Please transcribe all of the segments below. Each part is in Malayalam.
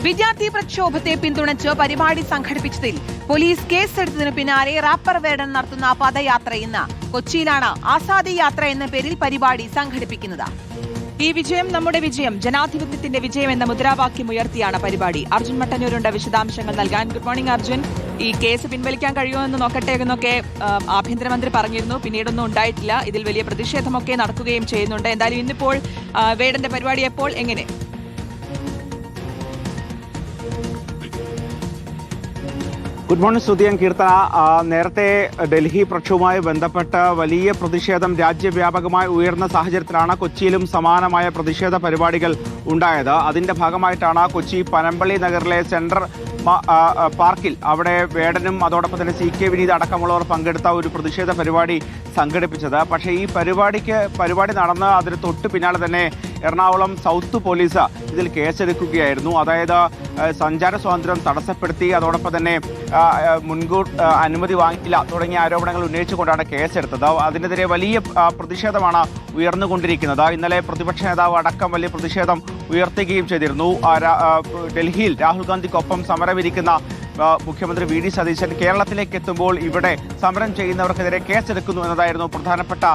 വിദ്യാർത്ഥി പ്രക്ഷോഭത്തെ പിന്തുണച്ച് പരിപാടി സംഘടിപ്പിച്ചതിൽ പോലീസ് കേസെടുത്തതിനു പിന്നാലെ റാപ്പർ വേടൻ നടത്തുന്ന പദയാത്ര ഇന്ന് കൊച്ചിയിലാണ് ആസാദി യാത്ര എന്ന പേരിൽ പരിപാടി സംഘടിപ്പിക്കുന്നത്. ഈ വിജയം നമ്മുടെ വിജയം, ജനാധിപത്യത്തിന്റെ വിജയം എന്ന മുദ്രാവാക്യം ഉയർത്തിയാണ് പരിപാടി. അർജുൻ മട്ടന്നൂരുണ്ട് വിശദാംശങ്ങൾ നൽകാൻ. Good morning Arjun. ഈ കേസ് പിൻവലിക്കാൻ കഴിയുമോ എന്ന് നോക്കട്ടെ എന്നൊക്കെ ആഭ്യന്തരമന്ത്രി പറഞ്ഞിരുന്നു. പിന്നീടൊന്നും ഉണ്ടായിട്ടില്ല. ഇതിൽ വലിയ പ്രതിഷേധമൊക്കെ നടക്കുകയും ചെയ്യുന്നുണ്ട്. എന്തായാലും ഇന്നിപ്പോൾ വേടന്റെ പരിപാടി എപ്പോൾ എങ്ങനെ? ഗുഡ് മോർണിംഗ് ശ്രുതിയൻ കീർത്തന. നേരത്തെ ഡൽഹി പ്രക്ഷോഭവുമായി ബന്ധപ്പെട്ട് വലിയ പ്രതിഷേധം രാജ്യവ്യാപകമായി ഉയർന്ന സാഹചര്യത്തിലാണ് കൊച്ചിയിലും സമാനമായ പ്രതിഷേധ പരിപാടികൾ ഉണ്ടായത്. അതിന്റെ ഭാഗമായിട്ടാണ് കൊച്ചി പനമ്പള്ളി നഗറിലെ സെൻട്രൽ പാർക്കിൽ അവിടെ വേടനും അതോടൊപ്പം തന്നെ CK വിനീത് അടക്കമുള്ളവർ പങ്കെടുത്ത ഒരു പ്രതിഷേധ പരിപാടി സംഘടിപ്പിച്ചത്. പക്ഷേ ഈ പരിപാടി നടന്ന് അതിന് തൊട്ട് പിന്നാലെ തന്നെ എറണാകുളം സൗത്ത് പോലീസ് ഇതിൽ കേസെടുക്കുകയായിരുന്നു. അതായത് സഞ്ചാര സ്വാതന്ത്ര്യം തടസ്സപ്പെടുത്തി, അതോടൊപ്പം തന്നെ മുൻകൂർ അനുമതി വാങ്ങിയില്ല തുടങ്ങിയ ആരോപണങ്ങൾ ഉന്നയിച്ചുകൊണ്ടാണ് കേസെടുത്തത്. അതിനെതിരെ വലിയ പ്രതിഷേധമാണ് ഉയർന്നുകൊണ്ടിരിക്കുന്നത്. ഇന്നലെ പ്രതിപക്ഷ നേതാവ് അടക്കം വലിയ പ്രതിഷേധം ഉയർത്തുകയും ചെയ്തിരുന്നു. ഡൽഹിയിൽ രാഹുൽ ഗാന്ധിക്കൊപ്പം സമരമിരിക്കുന്ന മുഖ്യമന്ത്രി VD സതീശൻ കേരളത്തിലേക്ക് എത്തുമ്പോൾ ഇവിടെ സമരം ചെയ്യുന്നവർക്കെതിരെ കേസെടുക്കുന്നു എന്നതായിരുന്നു പ്രധാനപ്പെട്ട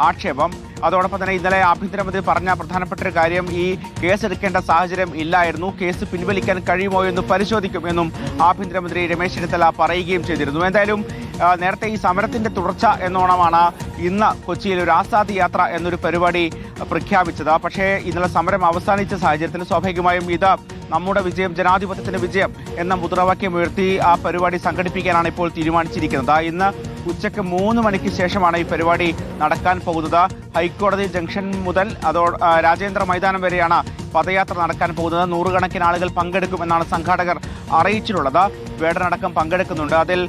ആക്ഷേപം. അതോടൊപ്പം തന്നെ ഇന്നലെ ആഭ്യന്തരമന്ത്രി പറഞ്ഞ പ്രധാനപ്പെട്ട ഒരു കാര്യം, ഈ കേസെടുക്കേണ്ട സാഹചര്യം ഇല്ലായിരുന്നു, കേസ് പിൻവലിക്കാൻ കഴിയുമോ എന്ന് പരിശോധിക്കുമെന്നും ആഭ്യന്തരമന്ത്രി രമേശ് ചെന്നിത്തല പറയുകയും ചെയ്തിരുന്നു. എന്തായാലും നേരത്തെ ഈ സമരത്തിന്റെ തുടർച്ച എന്നോണമാണ് ഇന്ന് കൊച്ചിയിൽ ഒരു ആസാദി യാത്ര എന്നൊരു പരിപാടി പ്രഖ്യാപിച്ചത്. പക്ഷേ ഇന്നലെ സമരം അവസാനിച്ച സാഹചര്യത്തിൽ സ്വാഭാവികമായും ഇത് നമ്മുടെ വിജയം, ജനാധിപത്യത്തിന്റെ വിജയം എന്ന മുദ്രാവാക്യം ഉയർത്തി ആ പരിപാടി സംഘടിപ്പിക്കാനാണ് ഇപ്പോൾ തീരുമാനിച്ചിരിക്കുന്നത്. ഇന്ന് ഉച്ചയ്ക്ക് 3 മണിക്ക് ശേഷമാണ് ഈ പരിപാടി നടക്കാൻ പോകുന്നത്. ഹൈക്കോടതി ജംഗ്ഷൻ മുതൽ രാജേന്ദ്ര മൈതാനം വരെയാണ് പദയാത്ര നടക്കാൻ പോകുന്നത്. 100 കണക്കിന് ആളുകൾ പങ്കെടുക്കുമെന്നാണ് സംഘാടകർ അറിയിച്ചിട്ടുള്ളത്. വേടനടക്കം പങ്കെടുക്കുന്നുണ്ട്. അതിൽ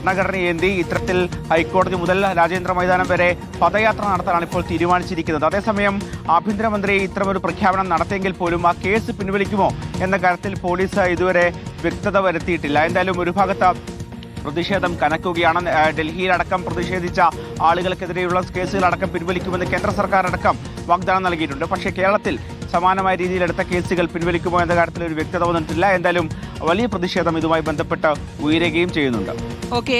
ഭരണഘടനയേന്തി ഇത്തരത്തിൽ ഹൈക്കോടതി മുതൽ രാജേന്ദ്ര മൈതാനം വരെ പദയാത്ര നടത്താനാണ് ഇപ്പോൾ തീരുമാനിച്ചിരിക്കുന്നത്. അതേസമയം ആഭ്യന്തരമന്ത്രി ഇത്തരമൊരു പ്രഖ്യാപനം നടത്തിയെങ്കിൽ പോലും ആ കേസ് പിൻവലിക്കുമോ എന്ന കാര്യത്തിൽ പോലീസ് ഇതുവരെ വ്യക്തത വരുത്തിയിട്ടില്ല. എന്തായാലും ഒരു ഭാഗത്ത് പ്രതിഷേധം കനക്കുകയാണ്. ഡൽഹിയിലടക്കം പ്രതിഷേധിച്ച ആളുകൾക്കെതിരെയുള്ള കേസുകളടക്കം പിൻവലിക്കുമെന്ന് കേന്ദ്ര സർക്കാർ അടക്കം വാഗ്ദാനം നൽകിയിട്ടുണ്ട്. പക്ഷേ കേരളത്തിൽ സമാനമായ രീതിയിൽ എടുത്ത കേസുകൾ പിൻവലിക്കുമോ എന്ന കാര്യത്തിൽ ഒരു വ്യക്തത വന്നിട്ടില്ല. എന്തായാലും വലിയ പ്രതിഷേധം ഇതുമായി ബന്ധപ്പെട്ട് ഉയരുകയും ചെയ്യുന്നുണ്ട്.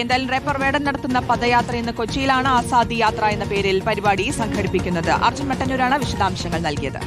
എന്തായാലും റാപ്പർ വേടൻ നടത്തുന്ന പദയാത്ര ഇന്ന് കൊച്ചിയിലാണ് ആസാദി യാത്ര എന്ന പേരിൽ പരിപാടി സംഘടിപ്പിക്കുന്നത്. അർജുൻ മട്ടന്നൂരാണ് വിശദാംശങ്ങൾ നൽകിയത്.